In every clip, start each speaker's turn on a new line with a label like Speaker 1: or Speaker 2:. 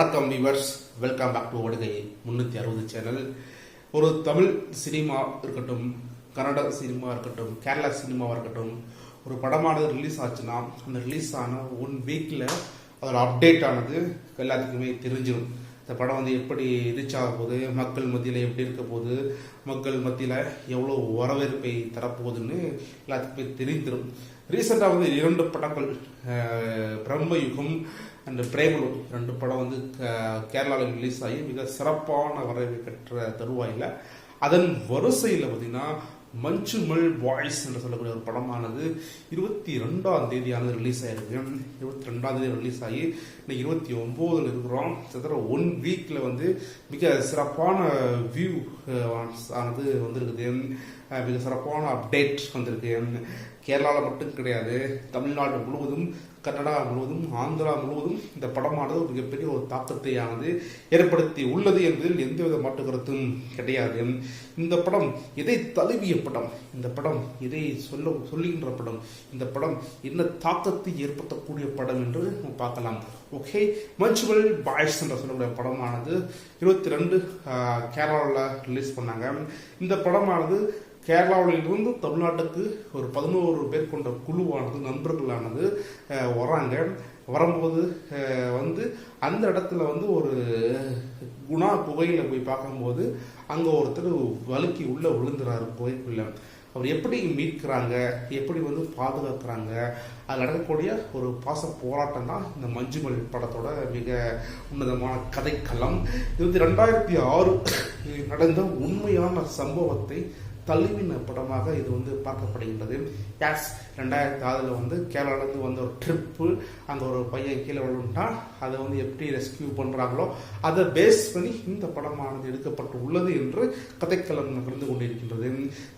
Speaker 1: வணக்கம் viewers, welcome back to ஓடுகை 360 channel. ஒரு தமிழ் சினிமா இருக்கட்டும், கன்னட சினிமா இருக்கட்டும், கேரளா சினிமாவாக இருக்கட்டும், ஒரு படமானது ரிலீஸ் ஆச்சுன்னா அந்த ரிலீஸ் ஆன 1 வீக்கில் அதோட அப்டேட் ஆனது எல்லாத்துக்குமே தெரிஞ்சிடும். இந்த படம் எப்படி ரீச் ஆக போகுது, மக்கள் மத்தியில் எப்படி இருக்க போகுது, மக்கள் மத்தியில் எவ்வளோ வரவேற்பை தரப்போகுதுன்னு எல்லாத்துக்குமே தெரிஞ்சிடும். ரீசெண்டாக 2 படங்கள், பிரம்மயுகம் அண்ட் பிரேமலு 2 படம் கேரளாவில் ரிலீஸ் ஆகி மிக சிறப்பான வரவேற்பை பெற்ற தருவாயில் அதன் வரிசையில் பார்த்தீங்கன்னா மஞ்சுமல் பாய்ஸ் என்று சொல்லக்கூடிய ஒரு படமானது 22ஆம் தேதியானது ரிலீஸ் ஆயிருக்கு. 22ஆம் தேதி ரிலீஸ் ஆகி இன்னைக்கு 29 இருக்கிறோம். கிட்டத்தட்ட 1 வீக்கில் மிக சிறப்பான வியூ ஆனது வந்திருக்குது. மிக சிறப்பான அப்டேட் வந்திருக்கு. கேரளாவில் மட்டும் கிடையாது, தமிழ்நாடு முழுவதும், கர்நாடகா முழுவதும், ஆந்திரா முழுவதும் இந்த படமானது மிகப்பெரிய ஒரு தாக்கத்தையானது ஏற்படுத்தி உள்ளது என்பதில் எந்தவித மாற்று கருத்தும் கிடையாது. இந்த படம் எதை தழுவிய படம், இந்த படம் எதை சொல்லுகின்ற படம், இந்த படம் என்ன தாக்கத்தை ஏற்படுத்தக்கூடிய படம் என்று பார்க்கலாம். ஓகே, மஞ்சுமல் பாய்ஸ் என்ற சொல்லக்கூடிய படமானது 22 கேரளாவில் ரிலீஸ் பண்ணாங்க. இந்த படமானது கேரளாவிலிருந்து தமிழ்நாட்டுக்கு ஒரு 11 பேர் கொண்ட குழுவானது, நண்பர்களானது வராங்க. வரும்போது அந்த இடத்துல ஒரு குணா குகையில் போய் பார்க்கும்போது அங்கே ஒருத்தர் வழுக்கி உள்ள விழுந்துறாரு குகைக்குள்ள. அவர் எப்படி மீட்கிறாங்க, எப்படி பாதுகாக்கிறாங்க, அதில் நடக்கக்கூடிய ஒரு பாச போராட்டம் தான் இந்த மஞ்சுமல் படத்தோட மிக உன்னதமான கதைக்களம். இது 2006 நடந்த உண்மையான சம்பவத்தை தழுவின படமாக இது பார்க்கப்படுகின்றது. யாஸ் 2006 கேரளாவிலேருந்து வந்த ஒரு ட்ரிப்பு, அங்கே ஒரு பையன் கீழே விழுந்துட்டான். அதை எப்படி ரெஸ்கியூ பண்ணுறாங்களோ அதை பேஸ் பண்ணி இந்த படமானது எடுக்கப்பட்டு உள்ளது என்று கதைக்களம் நடந்து கொண்டிருக்கின்றது.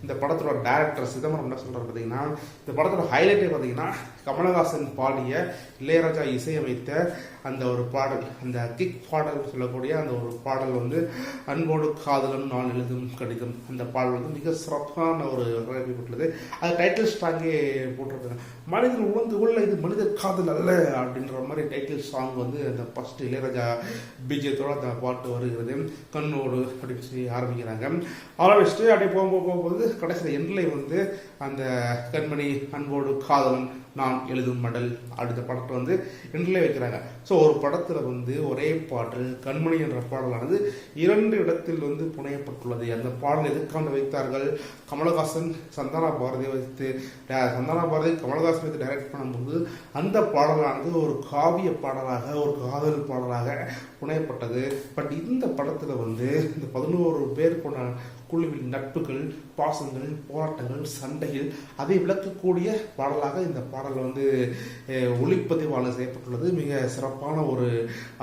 Speaker 1: இந்த படத்தோட டைரக்டர் சிதம்பரம் என்ன சொல்கிறார் பார்த்தீங்கன்னா, இந்த படத்தோட ஹைலைட்டே பார்த்தீங்கன்னா கமலஹாசன் பாடிய, இளையராஜா இசையமைத்த அந்த ஒரு பாடல், அந்த கிக் பாடல் சொல்லக்கூடிய அந்த ஒரு பாடல் அன்போடு காதலன் நான் எழுதும் கடிதம். அந்த பாடல் மிக சிறப்பான ஒரு வரவேற்பை பெற்றது. அது டைட்டில் ஸ்டாங்கே போட்டிருக்காங்க, மனிதன் உணர்ந்து கொள்ள இது மனித காதல் அல்ல அப்படின்ற மாதிரி டைட்டில் சாங் அந்த ஃபர்ஸ்ட் இளையராஜா பிஜியத்தோட அந்த பாட்டு வருகிறது. கண்ணோடு அப்படின்னு சொல்லி ஆரம்பிக்கிறாங்க. ஆரம்பிச்சுட்டு அப்படியே போகும்போது கடைசியில் எண்ணில் அந்த கண்மணி அன்போடு காதலன் நான் எழுதும் மடல் அடுத்த படத்தை எண்ணிலே வைக்கிறாங்க. ஸோ ஒரு படத்தில் ஒரே பாடல் கண்மணி என்ற பாடலானது 2 இடத்தில் புனையப்பட்டுள்ளது. அந்த பாடல் எதுக்காக வைத்தார்கள்? கமலஹாசன் சந்தானா பாரதி கமலஹாசன் வைத்து டைரக்ட் பண்ணும்போது அந்த பாடலானது ஒரு காவிய பாடலாக, ஒரு காதல் பாடலாக புனையப்பட்டது. பட் இந்த படத்தில் இந்த 11 பேர் கொண்ட குழுவின் நட்புகள், பாசங்கள், போராட்டங்கள், சண்டைகள் அதை விளக்கக்கூடிய பாடலாக இந்த பாடல் ஒளிப்பதிவாளர் செய்யப்பட்டுள்ளது. மிக சிறப்பான ஒரு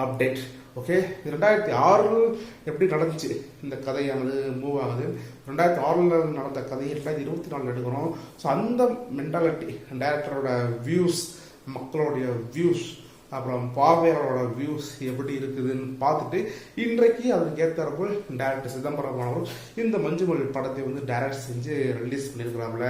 Speaker 1: அப்டேட். ஓகே, 2006 எப்படி நடந்துச்சு இந்த கதையானது மூவ் ஆகுது. 2006 நடந்த கதையை 2024 எடுக்கிறோம். ஸோ அந்த மென்டாலிட்டி, டைரக்டரோட வியூஸ், மக்களுடைய வியூஸ், அப்புறம் பார்வையாளரோட வியூஸ் எப்படி இருக்குதுன்னு பார்த்துட்டு இன்றைக்கு அதற்கு ஏற்றார்கள் டைரக்டர் சிதம்பரம் அவர்கள் இந்த மஞ்சுமல் படத்தை டைரக்ட் செஞ்சு ரிலீஸ் பண்ணியிருக்கிறாங்கள.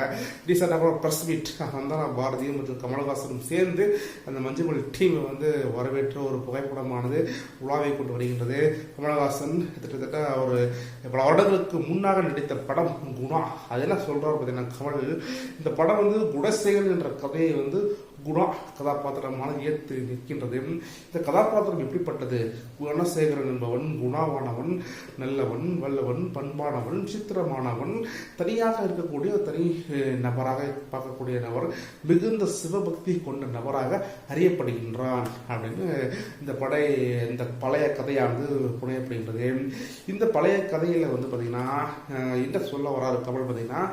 Speaker 1: ரீசெண்டாக ப்ரெஸ் மீட் சந்தானா பாரதியும் மற்றும் கமலஹாசனும் சேர்ந்து அந்த மஞ்சுமல் டீமை வரவேற்ற ஒரு புகைப்படமானது உலாவை கொண்டு வருகின்றது. கமலஹாசன் கிட்டத்தட்ட ஒரு பல வருடங்களுக்கு முன்னாக நடித்த படம் குணா. அதெல்லாம் சொல்றாரு பார்த்தீங்கன்னா கமல், இந்த படம் குணசேகரன் என்ற கதையை குணா கதாபாத்திரமான ஏற்று நிற்கின்றது. இந்த கதாபாத்திரம் எப்படிப்பட்டது? குணசேகரன் என்பவன் குணாவானவன், நல்லவன், வல்லவன், பண்பானவன், சித்திரமானவன், தனியாக இருக்கக்கூடிய தனி நபராக பார்க்கக்கூடிய நபர், மிகுந்த சிவபக்தி கொண்ட நபராக அறியப்படுகின்றான் அப்படின்னு இந்த பழைய கதையானது புனையப்படுகின்றது. இந்த பழைய கதையில பார்த்தீங்கன்னா என்ன சொல்ல வராரு கமல் பார்த்தீங்கன்னா,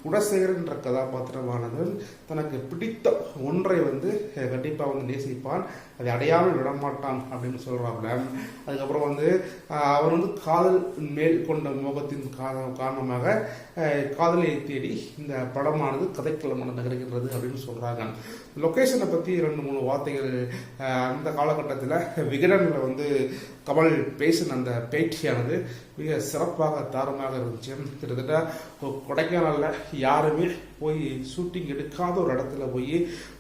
Speaker 1: குணசேகரன் என்ற கதாபாத்திரமானது தனக்கு பிடித்த ஒன்றை கண்டிப்பாக நேசிப்பான், அதை அடையாமல் விடமாட்டான் அப்படின்னு சொல்றாங்க. அதுக்கப்புறம் அவர் காதல் மேல் கொண்ட மோகத்தின் காரணமாக காதலியை தேடி இந்த படமானது கதைக்களமான நகர்கின்றது அப்படின்னு சொல்கிறாங்க. லொக்கேஷனை பற்றி 2-3 வார்த்தைகள். அந்த காலகட்டத்தில் விகடனில் வந்து கமல் பேசின அந்த பேட்டியானது மிக சிறப்பாக தாரமாக இருந்துச்சு. கிட்டத்தட்ட கொடைக்கானலில் யாருமே போய் ஷூட்டிங் எடுக்காத ஒரு இடத்துல போய்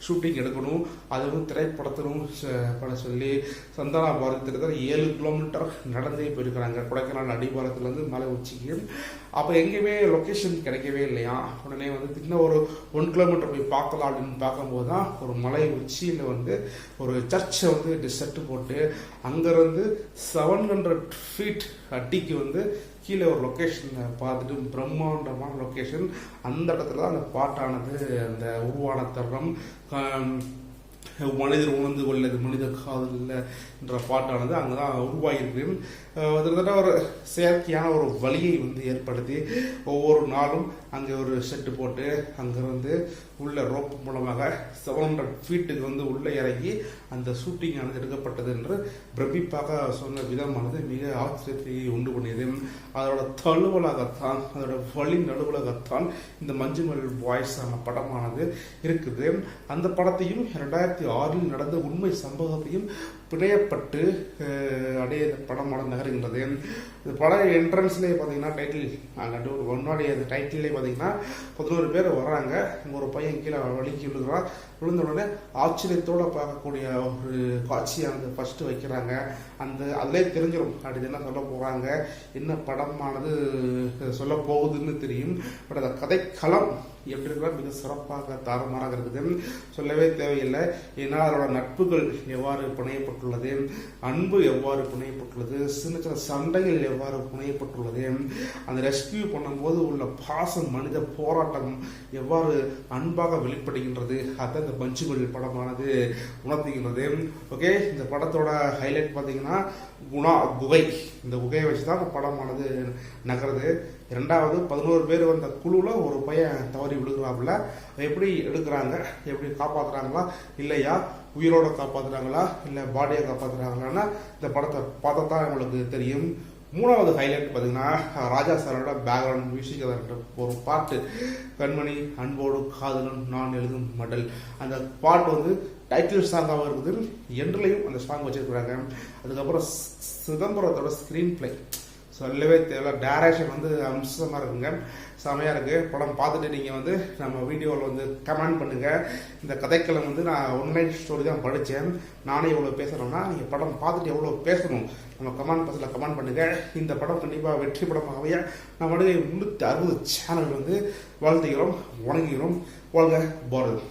Speaker 1: ஷூட்டிங் எடுக்கணும், அது வந்து திரைப்படத்திலும் பட சொல்லி சந்தானா பாரதத்தில் 7 கிலோமீட்டர் நடந்தே போயிருக்கிறாங்க கொடைக்கானல் அடிவாரத்துலேருந்து மலை உச்சிக்கு. அப்போ எங்கேயுமே லொக்கேஷன் கிடைக்கவே இல்லையா. உடனே வந்து இன்னும் ஒரு 1 கிலோமீட்டர் போய் பார்க்கலாம் அப்படின்னு பார்க்கும்போது தான் ஒரு மலை உச்சியில் வந்து ஒரு சர்ச்சை வந்து செட்டு போட்டு அங்கேருந்து 700 ஃபீட் அடிக்கு வந்து கீழே ஒரு லொக்கேஷனை பார்த்துட்டு பிரம்மாண்டமான லொக்கேஷன். அந்த இடத்துல தான் அந்த பாட்டானது அந்த உருவான தருணம். மனிதர் உணர்ந்து கொள்ளது மனித காதல் என்ற பாட்டானது அங்கே தான் உருவாகியிருக்கு. கிட்டத்தட்ட ஒரு செயற்கையான ஒரு வழியை வந்து ஏற்படுத்தி ஒவ்வொரு நாளும் அங்கே ஒரு செட்டு போட்டு அங்கிருந்து உள்ள ரோப் மூலமாக 700 ஃபீட்டுக்கு வந்து உள்ளே இறங்கி அந்த ஷூட்டிங் ஆனது எடுக்கப்பட்டது என்று பிரமிப்பாக சொன்ன விதமானது மிக ஆச்சரியத்தை உண்டு பண்ணியது. அதோட தழுவலாகத்தான், அதோட வழி நடுவலாகத்தான் இந்த மஞ்சுமல் பாய்ஸ் ஆன படமானது இருக்குது. அந்த படத்தையும் 2006 நடந்த உண்மை சம்பவத்தையும் பிணையப்பட்டு அப்படியே இந்த படமானது நகர்கின்றது. இந்த படம் என்ட்ரன்ஸ்லேயே பார்த்தீங்கன்னா டைட்டில் அங்கே ஒரு முன்னாடி அந்த டைட்டிலே பார்த்தீங்கன்னா 11 பேர் வர்றாங்க. ஒரு பையன் கீழே வலிக்கு விழுகிறான். விழுந்த உடனே ஆச்சரியத்தோடு பார்க்கக்கூடிய ஒரு காட்சியானது ஃபஸ்ட்டு வைக்கிறாங்க. அந்த அதிலே தெரிஞ்சிடும் அப்படி என்ன சொல்ல போகிறாங்க, என்ன படமானது சொல்ல போகுதுன்னு தெரியும். பட் அந்த கதைக்களம் எப்படி இருக்கிறா மிக சிறப்பாக தாறுமாறாக இருக்குது, சொல்லவே தேவையில்லை. ஏன்னா அதோட நட்புகள் எவ்வாறு புனையப்பட்டுள்ளது, அன்பு எவ்வாறு புனையப்பட்டுள்ளது, சின்ன சின்ன சண்டைகள் எவ்வாறு புனையப்பட்டுள்ளது, அந்த ரெஸ்கியூ பண்ணும்போது உள்ள பாசம், மனித போராட்டம் எவ்வாறு அன்பாக வெளிப்படுகின்றது, அதை இந்த மஞ்சுமல் படமானது உணர்த்துகின்றது. ஓகே, இந்த படத்தோட ஹைலைட் பார்த்தீங்கன்னா குகை. இந்த குகையை வச்சு தான் இந்த படமானது நகருது. 2வது 11 பேர் வந்த குழுவில் ஒரு பையன் தவறி விழுகிறாப்புல. எப்படி எடுக்கிறாங்க, எப்படி காப்பாற்றுறாங்களா இல்லையா, உயிரோட காப்பாற்றுறாங்களா இல்லை பாடியை காப்பாற்றுறாங்களான்னா இந்த படத்தை பார்த்தா தான் உங்களுக்கு தெரியும். 3வது ஹைலைட் பார்த்தீங்கன்னா ராஜா சாரோட பேக்ரவுண்ட் மியூசிக் ஒரு பாட்டு, கண்மணி அன்போடு காதலன் நான் எழுதும் மடல். அந்த பாட்டு வந்து டைட்டில் சாங்காகவும் இருக்குது, எண்ட்லையும் அந்த சாங் வச்சுருக்குறாங்க. அதுக்கப்புறம் சிதம்பரத்தோட ஸ்க்ரீன் பிளே சொல்லவே தேவை, டைரக்ஷன் வந்து அம்சமாக இருக்குங்க, செமையாக இருக்குது. படம் பார்த்துட்டு நீங்கள் வந்து நம்ம வீடியோவில் வந்து கமெண்ட் பண்ணுங்கள். இந்த கதைக்களம் வந்து நான் ஒன்லைன் ஸ்டோரி தான் படித்தேன், நானே இவ்வளோ பேசுகிறேன்னா நீங்கள் படம் பார்த்துட்டு எவ்வளோ பேசணும் நம்ம கமெண்ட் பாக்ஸில் கமெண்ட் பண்ணுங்கள். இந்த படம் கண்டிப்பாக வெற்றி படமாகவே நம்ம 360 சேனல் வந்து வாழ்த்துகிறோம், வணங்குகிறோம். வாழ்க பாரத்.